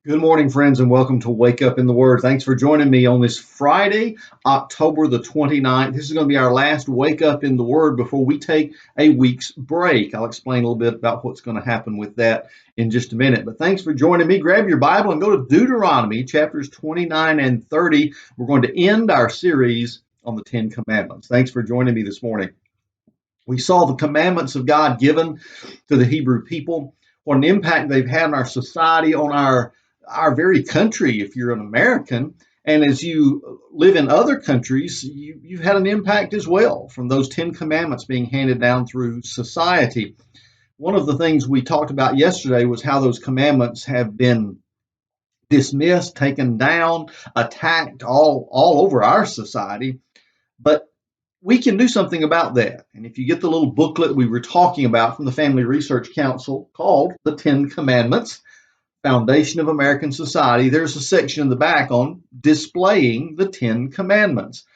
Good morning, friends, and welcome to Wake Up in the Word. Thanks for joining me on this Friday, October the 29th. This is going to be our last Wake Up in the Word before we take a week's break. I'll explain a little bit about what's going to happen with that in just a minute. But thanks for joining me. Grab your Bible and go to Deuteronomy chapters 29 and 30. We're going to end our series on the Ten Commandments. Thanks for joining me this morning. We saw the commandments of God given to the Hebrew people, what an impact they've had on our society, on our very country, if you're an American. And as you live in other countries, you've had an impact as well from those 10 commandments being handed down through society. One of the things we talked about yesterday was how those commandments have been dismissed, taken down, attacked all over our society. But we can do something about that. And if you get the little booklet we were talking about from the Family Research Council called The Ten Commandments, Foundation of American Society, there's a section in the back on displaying the Ten Commandments.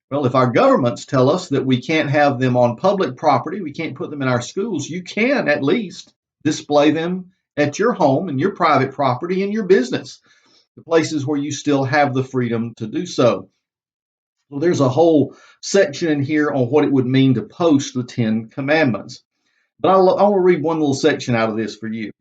Well, if our governments tell us that we can't have them on public property, we can't put them in our schools, you can at least display them at your home and your private property and your business, the places where you still have the freedom to do so. Well, there's a whole section in here on what it would mean to post the Ten Commandments. But I want to read one little section out of this for you.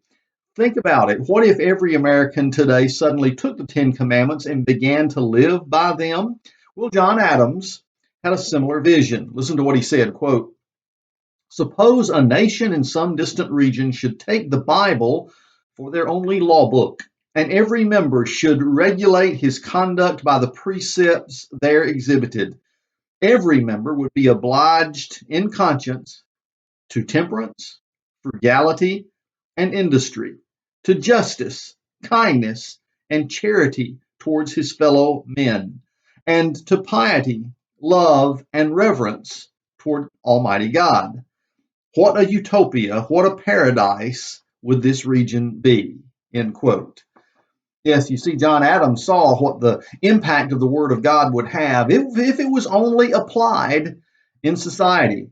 Think about it. What if every American today suddenly took the Ten Commandments and began to live by them? Well, John Adams had a similar vision. Listen to what he said, quote, "Suppose a nation in some distant region should take the Bible for their only law book, and every member should regulate his conduct by the precepts there exhibited. Every member would be obliged in conscience to temperance, frugality, and industry, to justice, kindness, and charity towards his fellow men, and to piety, love, and reverence toward Almighty God. What a utopia, what a paradise would this region be?" End quote. Yes, you see, John Adams saw what the impact of the Word of God would have if it was only applied in society.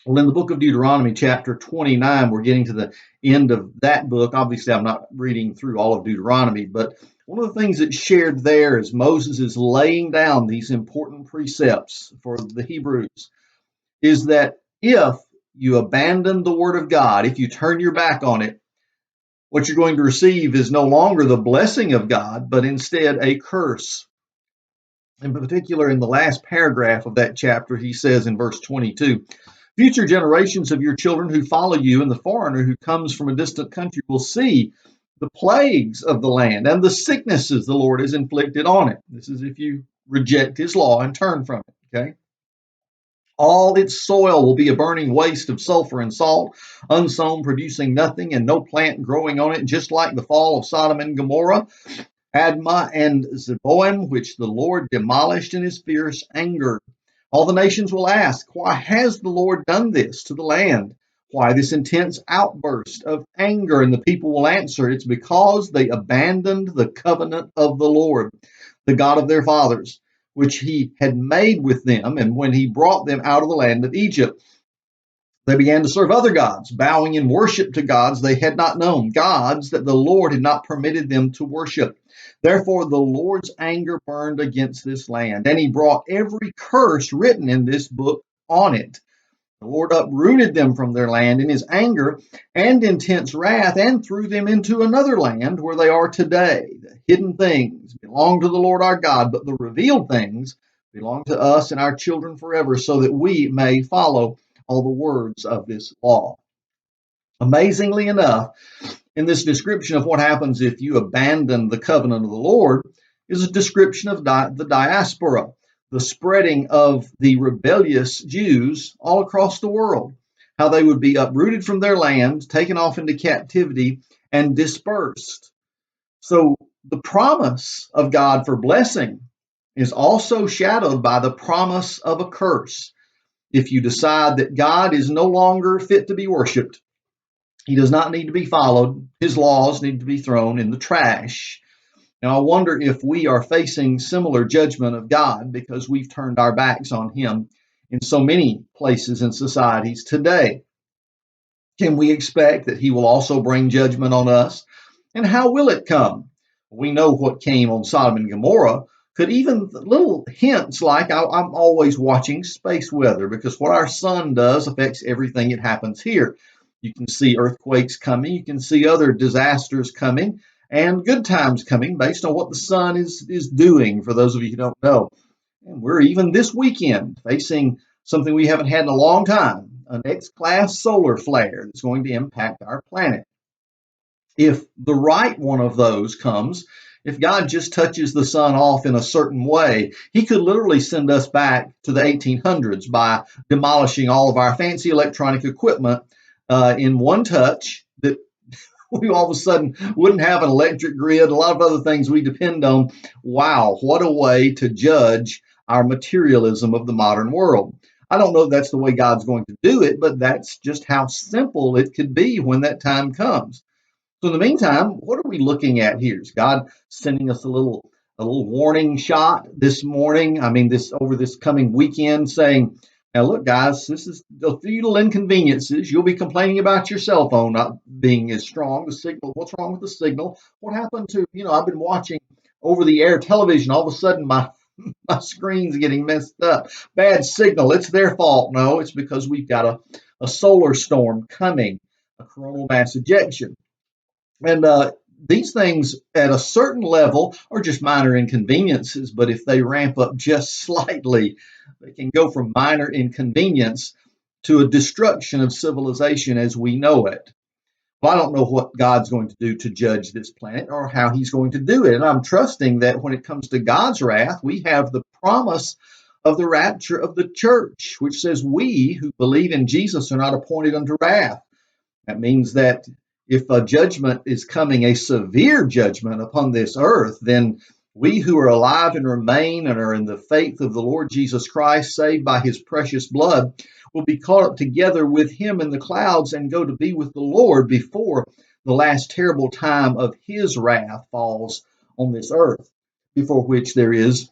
Well, in the book of Deuteronomy, chapter 29, we're getting to the end of that book. Obviously, I'm not reading through all of Deuteronomy, but one of the things that's shared there is Moses is laying down these important precepts for the Hebrews, is that if you abandon the Word of God, if you turn your back on it, what you're going to receive is no longer the blessing of God, but instead a curse. In particular, in the last paragraph of that chapter, he says in verse 22, "Future generations of your children who follow you and the foreigner who comes from a distant country will see the plagues of the land and the sicknesses the Lord has inflicted on it." This is if you reject his law and turn from it, okay? "All its soil will be a burning waste of sulfur and salt, unsown, producing nothing, and no plant growing on it, just like the fall of Sodom and Gomorrah, Admah and Zeboim, which the Lord demolished in his fierce anger. All the nations will ask, why has the Lord done this to the land? Why this intense outburst of anger?" And the people will answer, "It's because they abandoned the covenant of the Lord, the God of their fathers, which he had made with them, and when he brought them out of the land of Egypt. They began to serve other gods, bowing in worship to gods they had not known, gods that the Lord had not permitted them to worship. Therefore the Lord's anger burned against this land, and he brought every curse written in this book on it. The Lord uprooted them from their land in his anger and intense wrath, and threw them into another land where they are today. The hidden things belong to the Lord our God, but the revealed things belong to us and our children forever, so that we may follow all the words of this law." Amazingly enough, in this description of what happens if you abandon the covenant of the Lord, is a description of the diaspora, the spreading of the rebellious Jews all across the world, how they would be uprooted from their land, taken off into captivity, and dispersed. So the promise of God for blessing is also shadowed by the promise of a curse. If you decide that God is no longer fit to be worshiped, he does not need to be followed, his laws need to be thrown in the trash. Now, I wonder if we are facing similar judgment of God because we've turned our backs on him in so many places and societies today. Can we expect that he will also bring judgment on us? And how will it come? We know what came on Sodom and Gomorrah. Could even little hints like I'm always watching space weather because what our sun does affects everything that happens here. You can see earthquakes coming, you can see other disasters coming, and good times coming based on what the sun is doing, for those of you who don't know. And we're even this weekend facing something we haven't had in a long time, an X-class solar flare that's going to impact our planet. If the right one of those comes, if God just touches the sun off in a certain way, he could literally send us back to the 1800s by demolishing all of our fancy electronic equipment in one touch, that we all of a sudden wouldn't have an electric grid, a lot of other things we depend on. Wow, what a way to judge our materialism of the modern world. I don't know if that's the way God's going to do it, but that's just how simple it could be when that time comes. So in the meantime, what are we looking at here? Is God sending us a little warning shot this morning? I mean, this over this coming weekend, saying, "Now look, guys, this is the feudal inconveniences. You'll be complaining about your cell phone not being as strong. The signal. What's wrong with the signal? What happened to I've been watching over-the-air television. All of a sudden, my screen's getting messed up. Bad signal. It's their fault. No, it's because we've got a solar storm coming, a coronal mass ejection." And these things at a certain level are just minor inconveniences, but if they ramp up just slightly, they can go from minor inconvenience to a destruction of civilization as we know it. Well, I don't know what God's going to do to judge this planet or how he's going to do it. And I'm trusting that when it comes to God's wrath, we have the promise of the rapture of the church, which says we who believe in Jesus are not appointed unto wrath. That means that if a judgment is coming, a severe judgment upon this earth, then we who are alive and remain and are in the faith of the Lord Jesus Christ, saved by his precious blood, will be caught up together with him in the clouds and go to be with the Lord before the last terrible time of his wrath falls on this earth, before which there is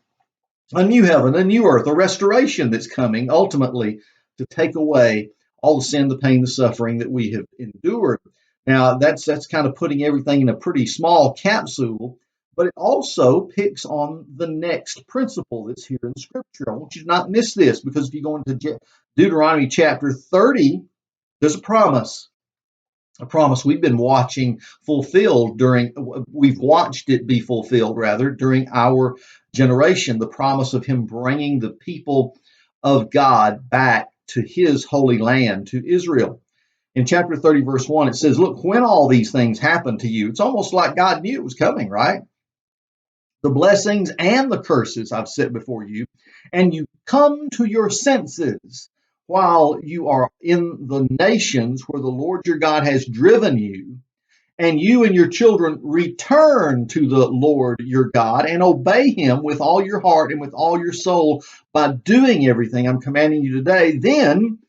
a new heaven, a new earth, a restoration that's coming ultimately to take away all the sin, the pain, the suffering that we have endured. Now, that's kind of putting everything in a pretty small capsule, but it also picks on the next principle that's here in Scripture. I want you to not miss this, because if you go into Deuteronomy chapter 30, there's a promise we've been watching fulfilled we've watched it be fulfilled rather during our generation, the promise of him bringing the people of God back to his holy land, to Israel. In chapter 30, verse 1, it says, look, when all these things happen to you, it's almost like God knew it was coming, right? The blessings and the curses I've set before you, and you come to your senses while you are in the nations where the Lord your God has driven you, and you and your children return to the Lord your God and obey him with all your heart and with all your soul by doing everything I'm commanding you today, then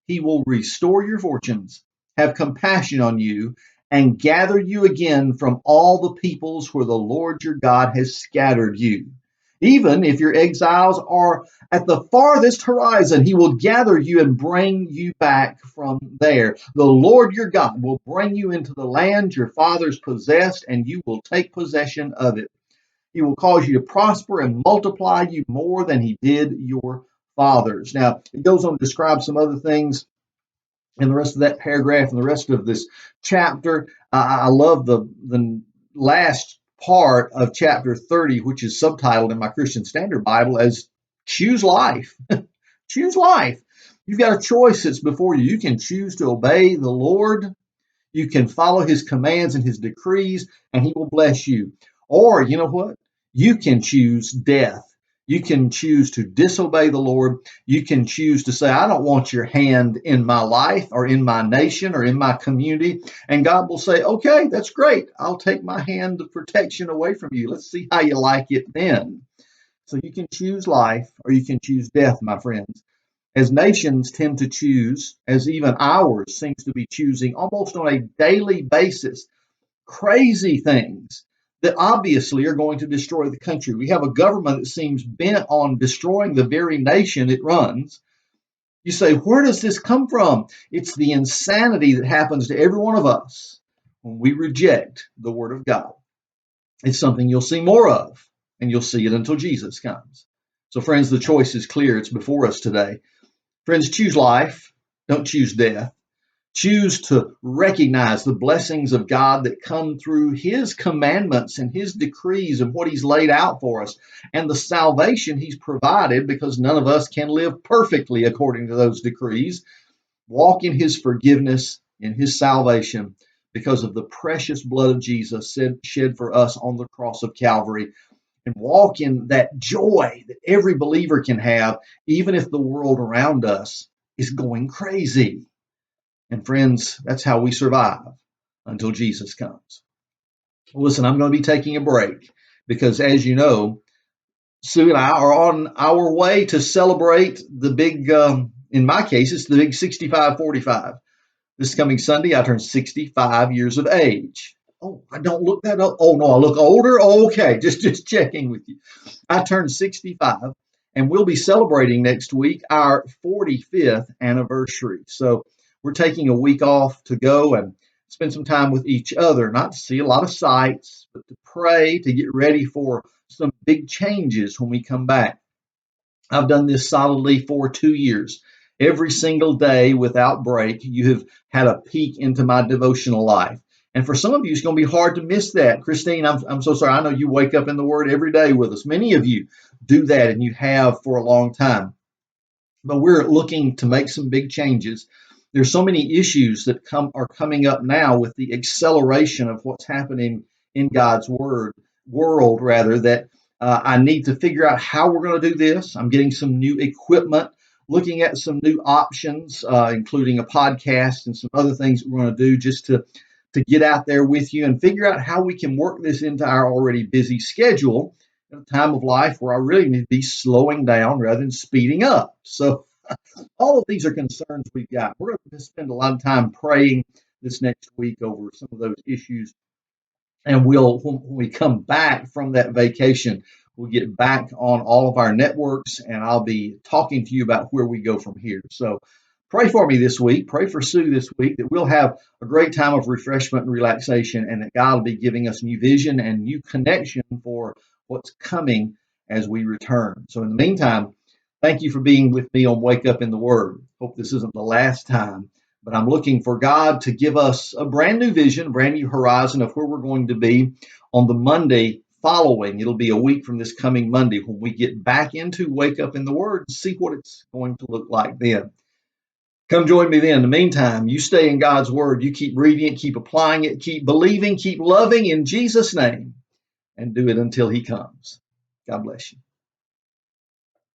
he will restore your fortunes, have compassion on you, and gather you again from all the peoples where the Lord your God has scattered you. Even if your exiles are at the farthest horizon, he will gather you and bring you back from there. The Lord your God will bring you into the land your fathers possessed, and you will take possession of it. He will cause you to prosper and multiply you more than he did your fathers. Now, it goes on to describe some other things in the rest of that paragraph and the rest of this chapter. I love the last part of chapter 30, which is subtitled in my Christian Standard Bible as Choose Life. Choose life. You've got a choice that's before you. You can choose to obey the Lord. You can follow his commands and his decrees, and he will bless you. Or, you know what? You can choose death. You can choose to disobey the Lord. You can choose to say, I don't want your hand in my life or in my nation or in my community. And God will say, okay, that's great. I'll take my hand of protection away from you. Let's see how you like it then. So you can choose life or you can choose death, my friends. As nations tend to choose, as even ours seems to be choosing almost on a daily basis, crazy things that obviously are going to destroy the country. We have a government that seems bent on destroying the very nation it runs. You say, where does this come from? It's the insanity that happens to every one of us when we reject the Word of God. It's something you'll see more of, and you'll see it until Jesus comes. So, friends, the choice is clear. It's before us today. Friends, choose life. Don't choose death. Choose to recognize the blessings of God that come through His commandments and His decrees and what He's laid out for us, and the salvation He's provided, because none of us can live perfectly according to those decrees. Walk in His forgiveness, in His salvation, because of the precious blood of Jesus shed for us on the cross of Calvary, and walk in that joy that every believer can have, even if the world around us is going crazy. And friends, that's how we survive until Jesus comes. Well, listen, I'm going to be taking a break because, as you know, Sue and I are on our way to celebrate the big, in my case, it's the big 65-45. This coming Sunday, I turn 65 years of age. Oh, I don't look that up. Oh, no, I look older. Oh, okay, just checking with you. I turned 65, and we'll be celebrating next week our 45th anniversary. So we're taking a week off to go and spend some time with each other, not to see a lot of sights, but to pray, to get ready for some big changes when we come back. I've done this solidly for 2 years. Every single day without break, you have had a peek into my devotional life. And for some of you, it's going to be hard to miss that. Christine, I'm so sorry. I know you wake up in the Word every day with us. Many of you do that, and you have for a long time. But we're looking to make some big changes. There's so many issues that are coming up now with the acceleration of what's happening in God's world rather, that I need to figure out how we're going to do this. I'm getting some new equipment, looking at some new options, including a podcast and some other things we're going to do just to get out there with you and figure out how we can work this into our already busy schedule at a time of life where I really need to be slowing down rather than speeding up. So all of these are concerns we've got. We're going to spend a lot of time praying this next week over some of those issues. And when we come back from that vacation, we'll get back on all of our networks, and I'll be talking to you about where we go from here. So pray for me this week. Pray for Sue this week, that we'll have a great time of refreshment and relaxation, and that God will be giving us new vision and new connection for what's coming as we return. So in the meantime, thank you for being with me on Wake Up in the Word. Hope this isn't the last time, but I'm looking for God to give us a brand new vision, a brand new horizon of where we're going to be on the Monday following. It'll be a week from this coming Monday when we get back into Wake Up in the Word and see what it's going to look like then. Come join me then. In the meantime, you stay in God's Word. You keep reading it, keep applying it, keep believing, keep loving in Jesus' name, and do it until He comes. God bless you.